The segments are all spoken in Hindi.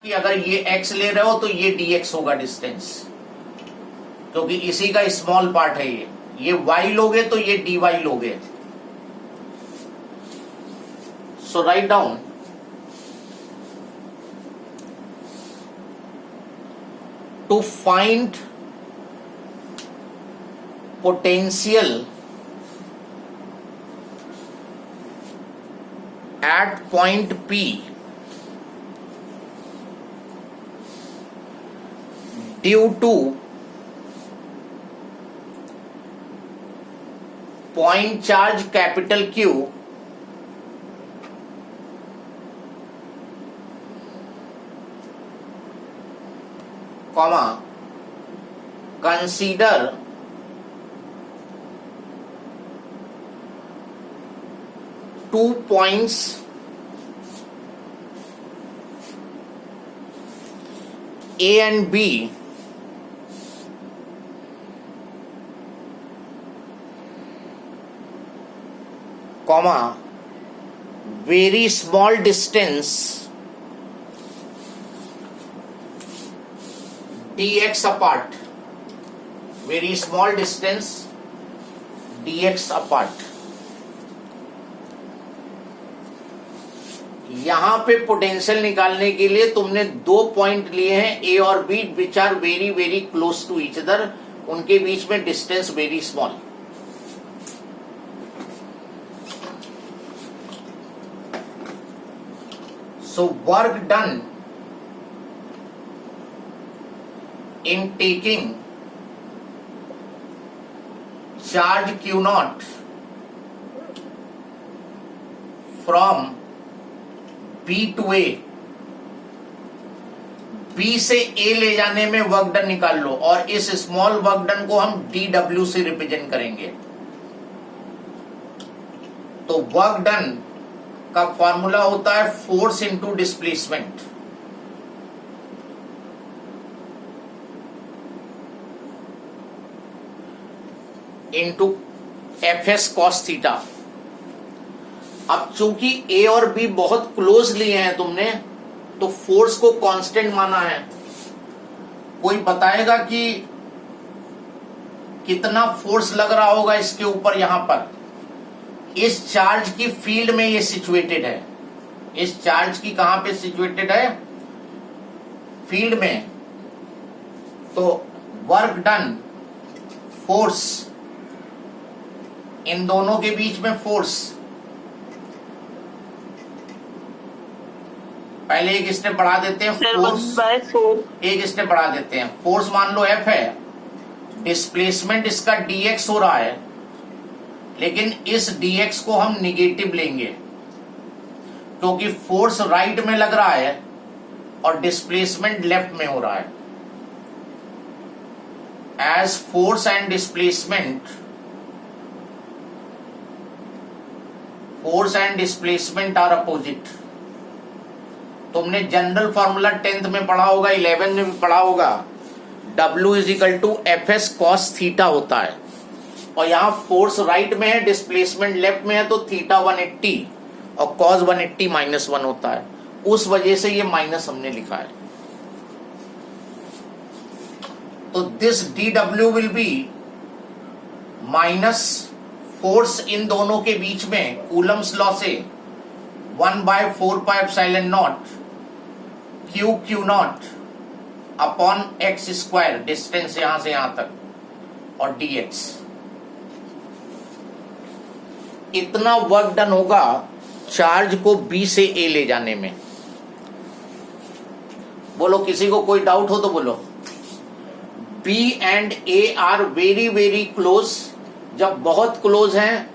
कि अगर ये x ले रहे हो तो ये dx होगा डिस्टेंस, क्योंकि इसी का स्मॉल पार्ट है ये y लोगे तो ये dy लोगे। So write down to find potential at point P due to point charge capital Q comma consider two points A and B comma very small distance dx apart, very small distance dx apart। यहां पे पोटेंशियल निकालने के लिए तुमने दो पॉइंट लिए हैं ए और B which are very very close to each other, उनके बीच में distance very small. So work done in taking charge Q naught from B to A, B से A ले जाने में वर्क डन निकाल लो और इस स्मॉल वर्क डन को हम DW से रिप्रेजेंट करेंगे। तो वर्क डन का फॉर्मूला होता है force into displacement. Into Fs cos theta. अब चूंकि A और B बहुत क्लोज लिए हैं तुमने, तो फोर्स को कांस्टेंट माना है। कोई बताएगा कि कितना फोर्स लग रहा होगा इसके ऊपर? यहां पर इस चार्ज की फील्ड में ये सिचुएटेड है। इस चार्ज की कहां पे सिचुएटेड है? फील्ड में। तो वर्क डन, फोर्स, इन दोनों के बीच में फोर्स, पहले एक स्टेप बढ़ा देते हैं, फोर्स एक स्टेप बढ़ा देते हैं। फोर्स मान लो F है, डिस्प्लेसमेंट इसका dx हो रहा है, लेकिन इस dx को हम निगेटिव लेंगे क्योंकि फोर्स राइट में लग रहा है और डिस्प्लेसमेंट लेफ्ट में हो रहा है। As force and displacement are opposite. तुमने जनरल फॉर्मूला 10th में पढ़ा होगा, 11 में भी पढ़ा होगा। W is equal to Fs cos theta होता है, और यहां फोर्स राइट में है, डिस्प्लेसमेंट लेफ्ट में है, तो थीटा 180 और cos 180 -1 होता है। उस वजह से ये माइनस हमने लिखा है। तो this dW will be minus force in दोनों के बीच में कूलम्स लॉ से 1/4πε0 Q not upon x square, distance यहां से यहां तक, और dx। इतना वर्क डन होगा चार्ज को B से A ले जाने में। बोलो, किसी को कोई डाउट हो तो बोलो। B and A are very very close. जब बहुत क्लोज हैं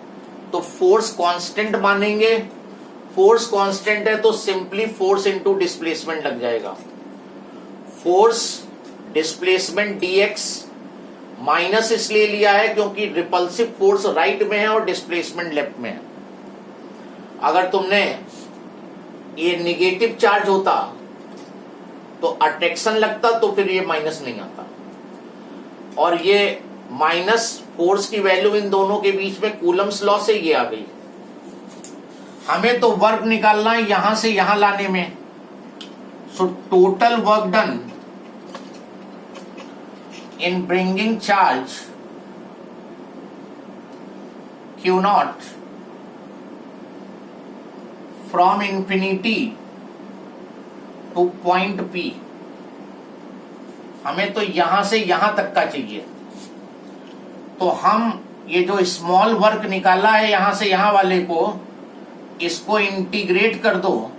तो फोर्स कांस्टेंट मानेंगे। फोर्स कांस्टेंट है तो सिंपली फोर्स इनटू डिस्प्लेसमेंट लग जाएगा। फोर्स डिस्प्लेसमेंट dx माइनस इसलिए लिया है क्योंकि रिपल्सिव फोर्स राइट में है और डिस्प्लेसमेंट लेफ्ट में है। अगर तुमने ये निगेटिव चार्ज होता तो अट्रैक्शन लगता, तो फिर ये माइनस नहीं आता। और ये माइनस फोर्स की वैल्यू इन दोनों के बीच में कूलम्स लॉ से ये आ गई। हमें तो वर्क निकालना है यहां से यहां लाने में। So total work done in bringing charge Q naught from infinity to point P, हमें तो यहां से यहां तक का चाहिए, तो हम ये जो स्मॉल वर्क निकाला है यहां से यहां वाले को, इसको इंटीग्रेट कर दो।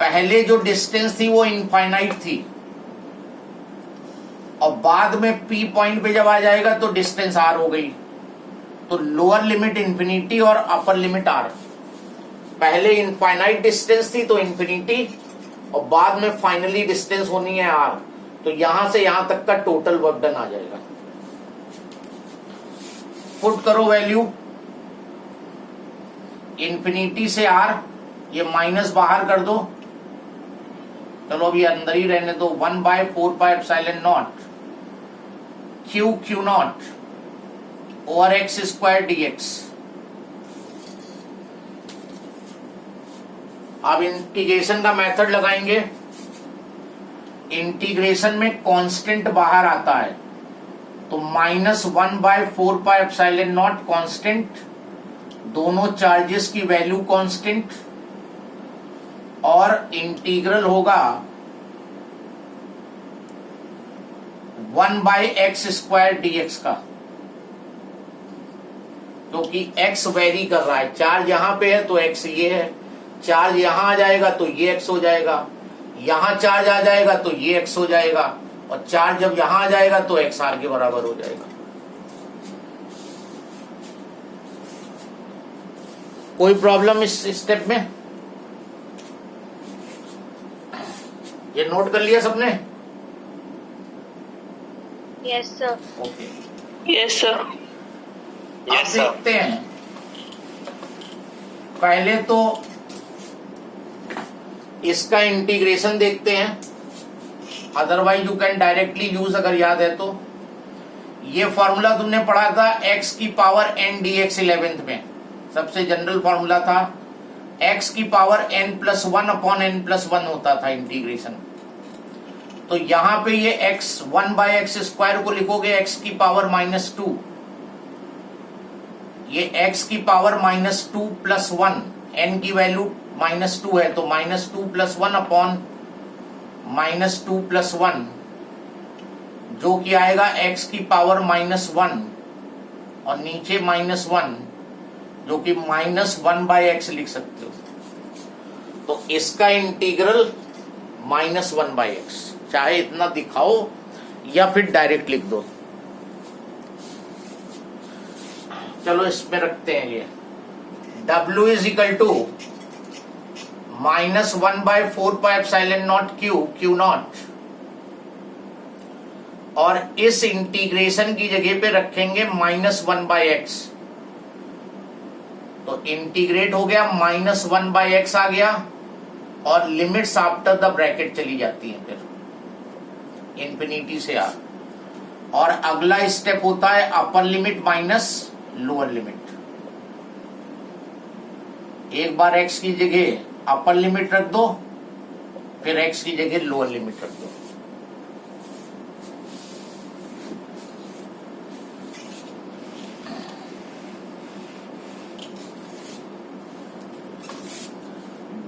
पहले जो डिस्टेंस थी वो इनफाइनाइट थी, और बाद में पी पॉइंट पे जब आ जाएगा तो डिस्टेंस आर हो गई। तो लोअर लिमिट इंफिनिटी और अपर लिमिट आर। पहले इनफाइनाइट डिस्टेंस थी तो इंफिनिटी, और बाद में फाइनली डिस्टेंस होनी है आर, तो यहां से यहां तक का टोटल वर्क डन आ जाएगा। पुट करो वैल्यू, इंफिनिटी से आर, ये माइनस बाहर कर दो, चलो अभी अंदर ही रहने दो। 1/4πε0 Q not over x square dx। अब इंटीग्रेशन का मेथड लगाएंगे। इंटीग्रेशन में कांस्टेंट बाहर आता है, तो -1/4πε0 कांस्टेंट, दोनों चार्जेस की वैल्यू कांस्टेंट, और इंटीग्रल होगा 1/x² dx का, क्योंकि x वेरी कर रहा है। चार्ज यहां पे है तो x ये है, चार्ज यहां आ जाएगा तो ये x हो जाएगा, यहां चार्ज आ जाएगा तो ये x हो जाएगा, और चार्ज जब यहां आ जाएगा तो x r के बराबर हो जाएगा। कोई प्रॉब्लम इस स्टेप में? ये नोट कर लिया सबने? Yes sir. Okay, yes sir. अब देखते हैं। पहले तो इसका इंटीग्रेशन देखते हैं, otherwise you can directly use, अगर याद है तो। ये फॉर्मूला तुमने पढ़ा था x की पावर n dx 11th में, सबसे जनरल फॉर्मूला था। x की पावर n+1 अपॉन n+1 होता था इंटीग्रेशन। तो यहां पे ये x 1/x² को लिखोगे x की पावर -2, ये x की पावर -2 + 1, n की वैल्यू -2 है, तो -2 + 1 अपॉन -2 + 1, जो कि आएगा x की पावर -1, और नीचे -1, जो कि -1/x लिख सकते हो। तो इसका इंटीग्रल -1/x, चाहे इतना दिखाओ या फिर डायरेक्ट लिख दो। चलो इसमें रखते हैं ये W = -1/4πε0 Q नॉट, और इस इंटीग्रेशन की जगह पे रखेंगे -1/x, तो इंटीग्रेट हो गया, -1/x आ गया, और लिमिट्स आफ्टर द ब्रैकेट चली जाती हैं फिर इंफिनिटी से आर। और अगला स्टेप होता है upper limit minus lower limit. एक बार x की जगह अपर लिमिट रख दो, फिर x की जगह लोअर लिमिट रख दो।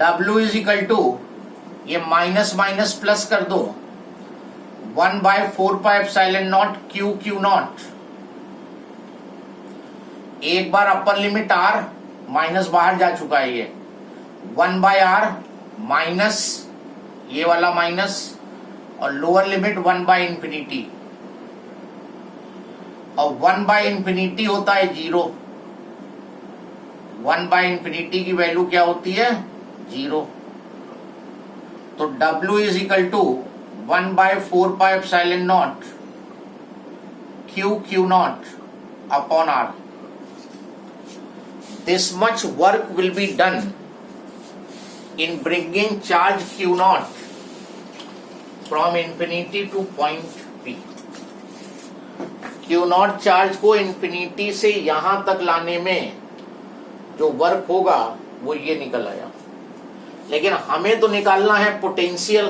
W = ये माइनस माइनस प्लस कर दो, 1/4πε0 Q नॉट। एक बार अपर लिमिट r, माइनस बाहर जा चुका है, ये 1/r माइनस ये वाला माइनस, और लोअर लिमिट 1/∞, और 1/∞ होता है 0। 1/∞ की वैल्यू क्या होती है? 0। तो W = 1/4πε0 Q not upon r। This much work will be done in bringing charge Q naught from infinity to point P। Q naught charge को इंफिनिटी से यहां तक लाने में जो वर्क होगा वो ये निकल आया। लेकिन हमें तो निकालना है potential.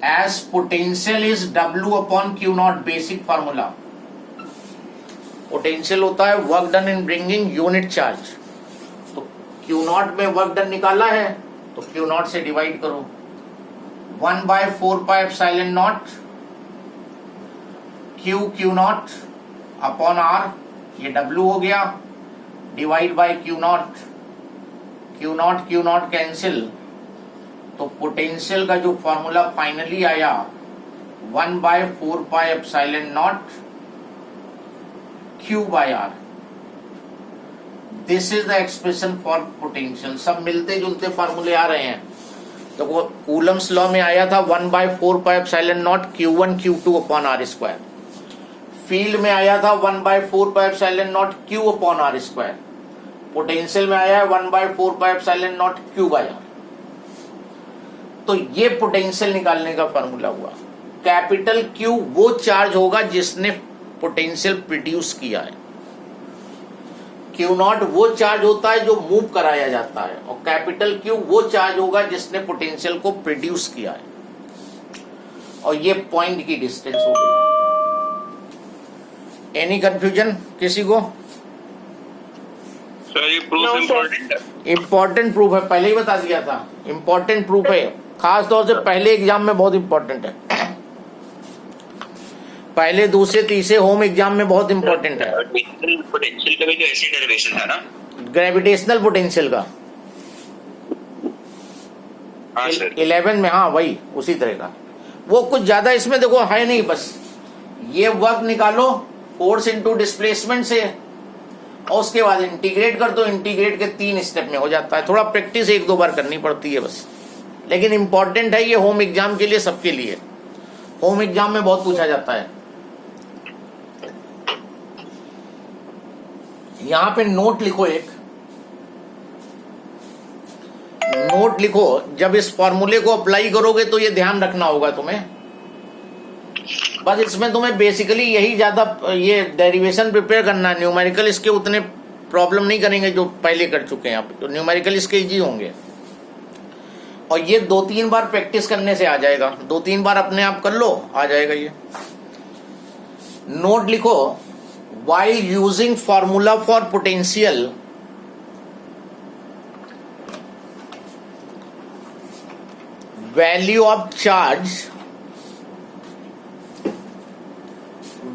As potential is W upon Q naught, basic formula. Potential होता है work done in bringing unit charge. तो Q नॉट में वर्क डन निकाला है तो Q नॉट से डिवाइड करो, 1/4πε0 Q नॉट अपॉन R, ये W हो गया, divide by Q not cancel, तो पोटेंशियल का जो फॉर्मूला फाइनली आया 1/4πε0 Q/R। This is the expression for potential. सब मिलते जुलते फॉर्मूले आ रहे हैं। तो वो कूलम्स लॉ में आया था 1/4πε0 Q1 Q2 upon R square. Field में आया था 1/4πε0 Q upon R square. Potential में आया है 1/4πε0 Q/R। तो ये पोटेंशियल निकालने का फॉर्मूला हुआ। कैपिटल Q वो चार्ज होगा जिसने पोटेंशियल प्रोड्यूस किया है, Q नॉट वो चार्ज होता है जो मूव कराया जाता है, और कैपिटल Q वो चार्ज होगा जिसने पोटेंशियल को प्रोड्यूस किया है। और ये पॉइंट की डिस्टेंस हो गई। एनी कंफ्यूजन किसी को? सर ये प्रूफ इम्पोर्टेंट है। इम्पोर्टेंट प्रूफ है, पहले ही बता दिया था। इम्पोर्टेंट प्रूफ है, खास तौर से पहले एग्जाम में बहुत इम्पोर्टेंट है। पहले दूसरे तीसरे होम एग्जाम में बहुत इम्पोर्टेंट है। पोटेंशियल का भी तो ऐसी डेरिवेशन है ना, ग्रेविटेशनल पोटेंशियल का। हाँ सर 11 में, हाँ वही उसी तरह का। वो कुछ ज्यादा इसमें देखो है नहीं, बस ये वर्क निकालो फोर्स इनटू डिस्प्लेसमेंट से, और उसके बाद इंटीग्रेट कर दो। इंटीग्रेट के 3 स्टेप में हो जाता है। थोड़ा प्रैक्टिस 1-2 बार करनी पड़ती है बस, लेकिन इंपॉर्टेंट है ये होम एग्जाम के लिए, सबके लिए। होम एग्जाम में बहुत पूछा जाता है। यहां पे नोट लिखो, एक नोट लिखो। जब इस फॉर्मूले को अप्लाई करोगे तो ये ध्यान रखना होगा तुम्हें। बस इसमें तुम्हें बेसिकली यही ज्यादा ये डेरिवेशन प्रिपेयर करना है। न्यूमेरिकल इसके उतने प्रॉब्लम नहीं करेंगे जो पहले कर चुके हैं आप, तो न्यूमेरिकल इसके इजी होंगे। और ये 2-3 बार प्रैक्टिस करने से आ जाएगा। 2-3 बार अपने आप कर लो, आ जाएगा ये। नोट लिखो, while using formula for potential, value of charge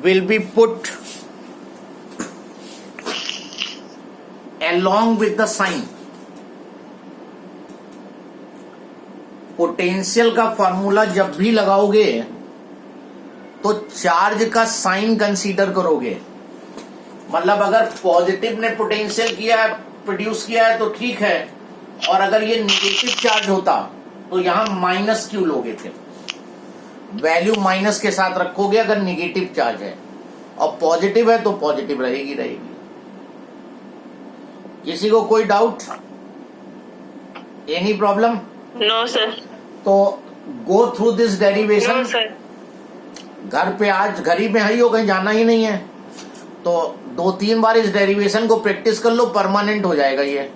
will be put along with the sign। Potential का फॉर्मूला जब भी लगाओगे तो चार्ज का साइन कंसीडर करोगे। मतलब अगर पॉजिटिव ने पोटेंशियल किया है, प्रोड्यूस किया है तो ठीक है, और अगर ये निगेटिव चार्ज होता तो यहां -Q लोगे थे। वैल्यू माइनस के साथ रखोगे अगर निगेटिव चार्ज है, और पॉजिटिव है तो पॉजिटिव रहेगी। किसी को कोई doubt? Any problem? No sir. तो go through this derivation. No sir. घर पे आज घर ही में ही हो, कहीं जाना ही नहीं है, तो 2-3 बार इस डेरिवेशन को प्रैक्टिस कर लो, परमानेंट हो जाएगा ये।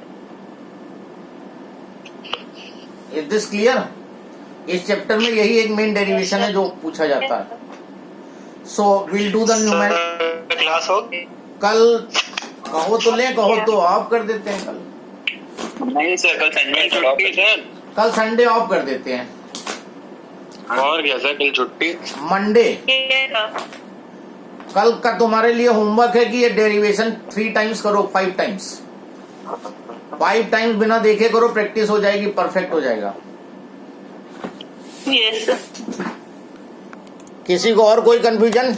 Is this clear? इस चैप्टर में यही एक मेन डेरिवेशन है जो पूछा जाता है। So will do the numerical. Class हो कल कहो तो ले, कहो तो ऑफ कर देते हैं कल। नहीं सर, कल संडे छुट्टी सर। कल संडे ऑफ कर देते हैं। और क्या सर, कल छुट्टी। मंडे कल का तुम्हारे लिए होमवर्क है कि ये डेरिवेशन 3 टाइम्स करो, 5 टाइम्स। 5 टाइम्स बिना देखे करो, प्रैक्टिस हो जाएगी, परफेक्ट हो जाएगा। यस। किसी को और कोई confusion?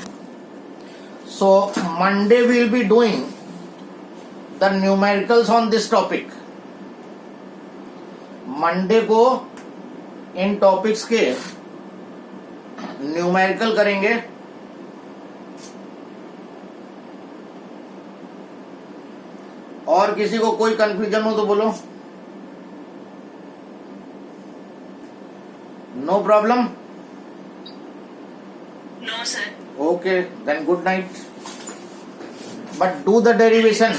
So Monday will be doing the numericals on this topic. Monday को इन टॉपिक्स के न्यूमेरिकल करेंगे। और किसी को कोई कंफ्यूजन हो तो बोलो। No problem? No sir. Okay, then good night. But do the derivation.